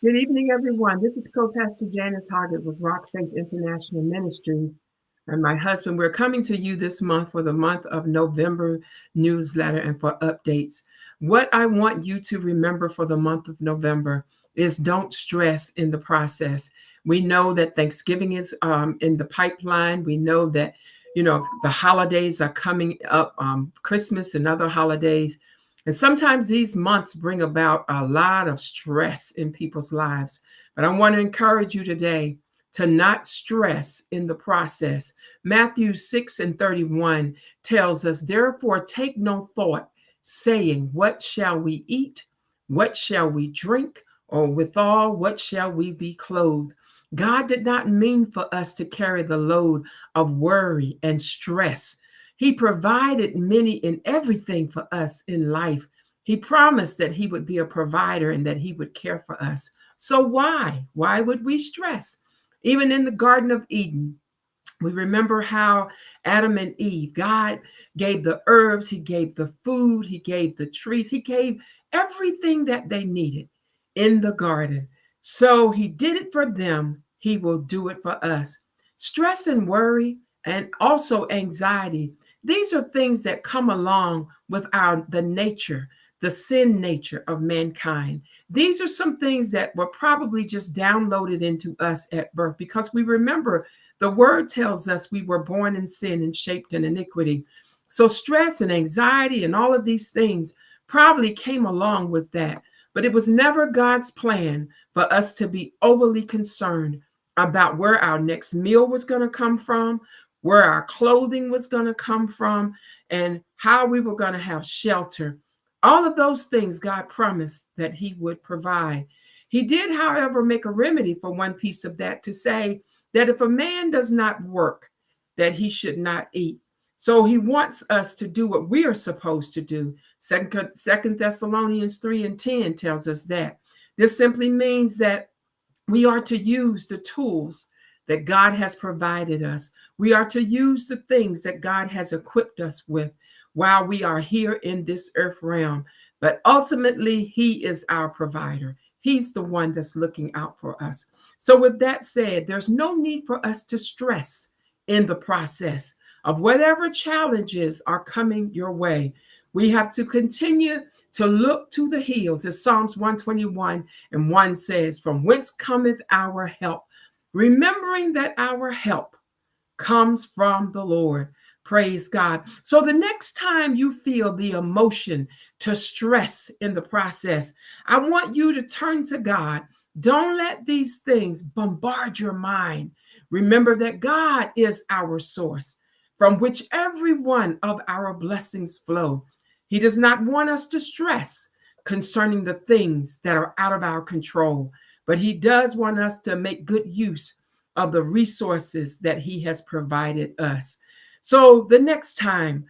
Good evening, everyone. This is Co-Pastor Janice Hoggett with Rock Faith International Ministries and my husband. We're coming to you this month for the month of November newsletter and for updates. What I want you to remember for the month of November is don't stress in the process. We know that Thanksgiving is in the pipeline. We know that, the holidays are coming up, Christmas and other holidays. And sometimes these months bring about a lot of stress in people's lives. But I want to encourage you today to not stress in the process. Matthew 6:31 tells us, therefore, take no thought, saying, what shall we eat? What shall we drink? Or withal, what shall we be clothed? God did not mean for us to carry the load of worry and stress. He provided many and everything for us in life. He promised that he would be a provider and that he would care for us. So why? Why would we stress? Even in the Garden of Eden, we remember how Adam and Eve, God gave the herbs, he gave the food, he gave the trees, he gave everything that they needed in the garden. So he did it for them, he will do it for us. Stress and worry and also anxiety, these are things that come along with the nature, the sin nature of mankind. These are some things that were probably just downloaded into us at birth because we remember the word tells us we were born in sin and shaped in iniquity. So stress and anxiety and all of these things probably came along with that. But it was never God's plan for us to be overly concerned about where our next meal was going to come from, where our clothing was going to come from, and how we were going to have shelter. All of those things God promised that he would provide. He did, however, make a remedy for one piece of that to say that if a man does not work, that he should not eat. So he wants us to do what we are supposed to do. Second Thessalonians 3:10 tells us that. This simply means that we are to use the tools that God has provided us. We are to use the things that God has equipped us with while we are here in this earth realm. But ultimately, he is our provider. He's the one that's looking out for us. So with that said, there's no need for us to stress in the process of whatever challenges are coming your way. We have to continue to look to the hills, as Psalms 121:1 says, from whence cometh our help, remembering that our help comes from the Lord. Praise God. So the next time you feel the emotion to stress in the process, I want you to turn to God. Don't let these things bombard your mind. Remember that God is our source from which every one of our blessings flow. He does not want us to stress concerning the things that are out of our control, but he does want us to make good use of the resources that he has provided us. So the next time,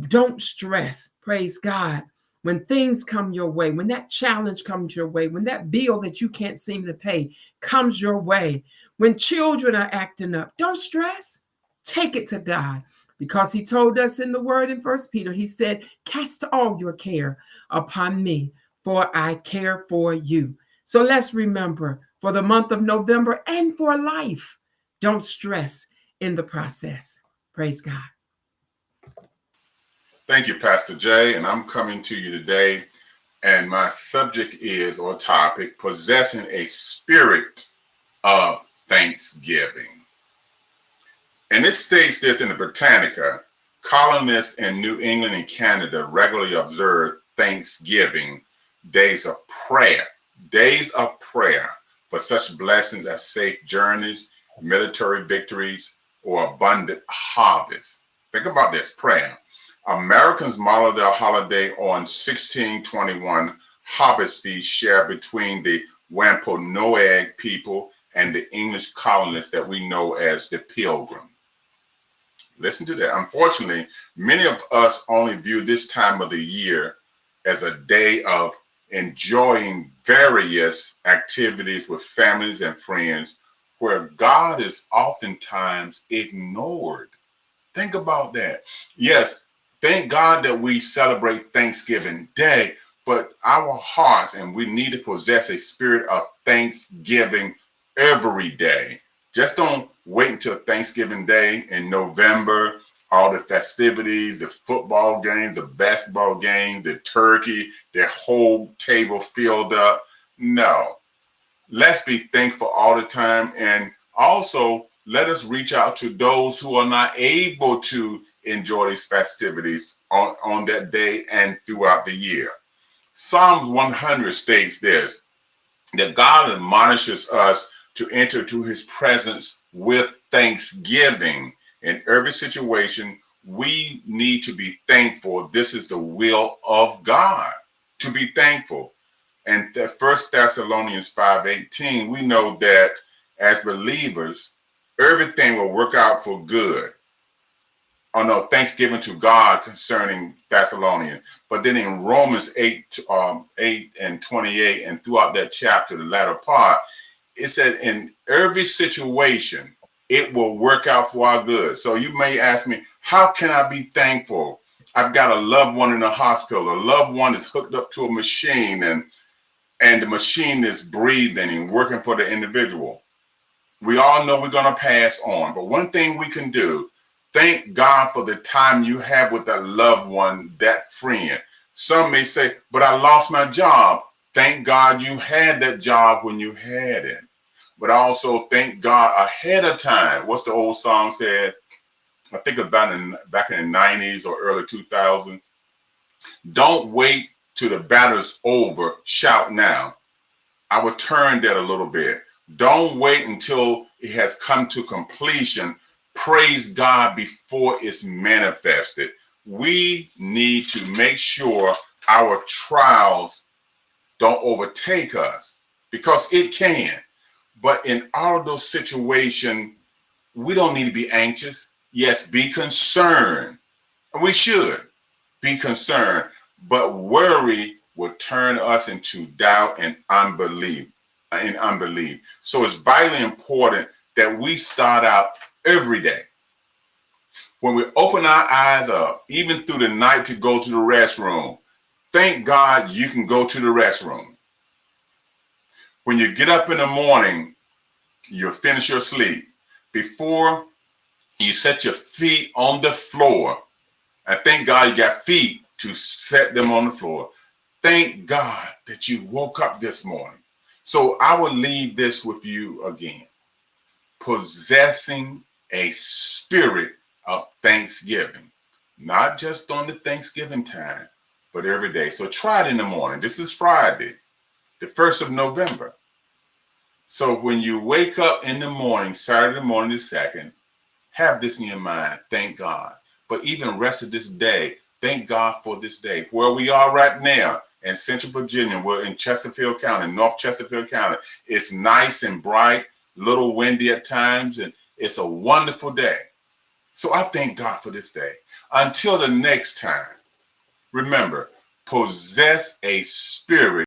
don't stress. Praise God. When things come your way, when that challenge comes your way, when that bill that you can't seem to pay comes your way, when children are acting up, don't stress. Take it to God because he told us in the word in First Peter, he said, cast all your care upon me, for I care for you. So let's remember for the month of November and for life, don't stress in the process. Praise God. Thank you, Pastor Jay. And I'm coming to you today, and my subject is, or topic, possessing a spirit of thanksgiving. And it states this in the Britannica: colonists in New England and Canada regularly observe Thanksgiving days of prayer for such blessings as safe journeys, military victories, or abundant harvest. Think about this prayer. Americans model their holiday on 1621 harvest feast shared between the Wampanoag people and the English colonists that we know as the Pilgrim. Listen to that. Unfortunately, many of us only view this time of the year as a day of enjoying various activities with families and friends where God is oftentimes ignored. Think about that. Yes, thank God that we celebrate Thanksgiving Day, but our hearts, and we need to possess a spirit of thanksgiving every day. Just don't wait until Thanksgiving Day in November, all the festivities, the football games, the basketball game, the turkey, their whole table filled up. No, let's be thankful all the time. And also, let us reach out to those who are not able to enjoy these festivities on that day and throughout the year. Psalms 100 states this, that God admonishes us to enter to his presence with thanksgiving. In every situation, we need to be thankful. This is the will of God, to be thankful. And 1 Thessalonians 5:18, we know that as believers, everything will work out for good. Oh no, thanksgiving to God concerning Thessalonians. But then in Romans 8 and 28, and throughout that chapter, the latter part, it said in every situation, it will work out for our good. So you may ask me, how can I be thankful? I've got a loved one in the hospital. A loved one is hooked up to a machine, and the machine is breathing and working for the individual. We all know we're going to pass on. But one thing we can do, thank God for the time you have with that loved one, that friend. Some may say, but I lost my job. Thank God you had that job when you had it. But also thank God ahead of time. What's the old song said? I think about back in the 90s or early 2000s. Don't wait till the battle's over. Shout now. I would turn that a little bit. Don't wait until it has come to completion. Praise God before it's manifested. We need to make sure our trials don't overtake us, because it can. But in all of those situations, we don't need to be anxious. Yes, be concerned. We should be concerned, but worry will turn us into doubt and unbelief. So it's vitally important that we start out every day. When we open our eyes up, even through the night, to go to the restroom, thank God you can go to the restroom. When you get up in the morning, you finish your sleep. Before you set your feet on the floor, and thank God you got feet to set them on the floor. Thank God that you woke up this morning. So I will leave this with you again. Possessing a spirit of thanksgiving, not just on the Thanksgiving time, but every day. So try it in the morning. This is Friday, the 1st of November. So when you wake up in the morning, Saturday morning the 2nd, have this in your mind. Thank God. But even rest of this day, thank God for this day. Where we are right now in Central Virginia, we're in Chesterfield County, North Chesterfield County. It's nice and bright, a little windy at times, and it's a wonderful day. So I thank God for this day. Until the next time, remember, possess a spirit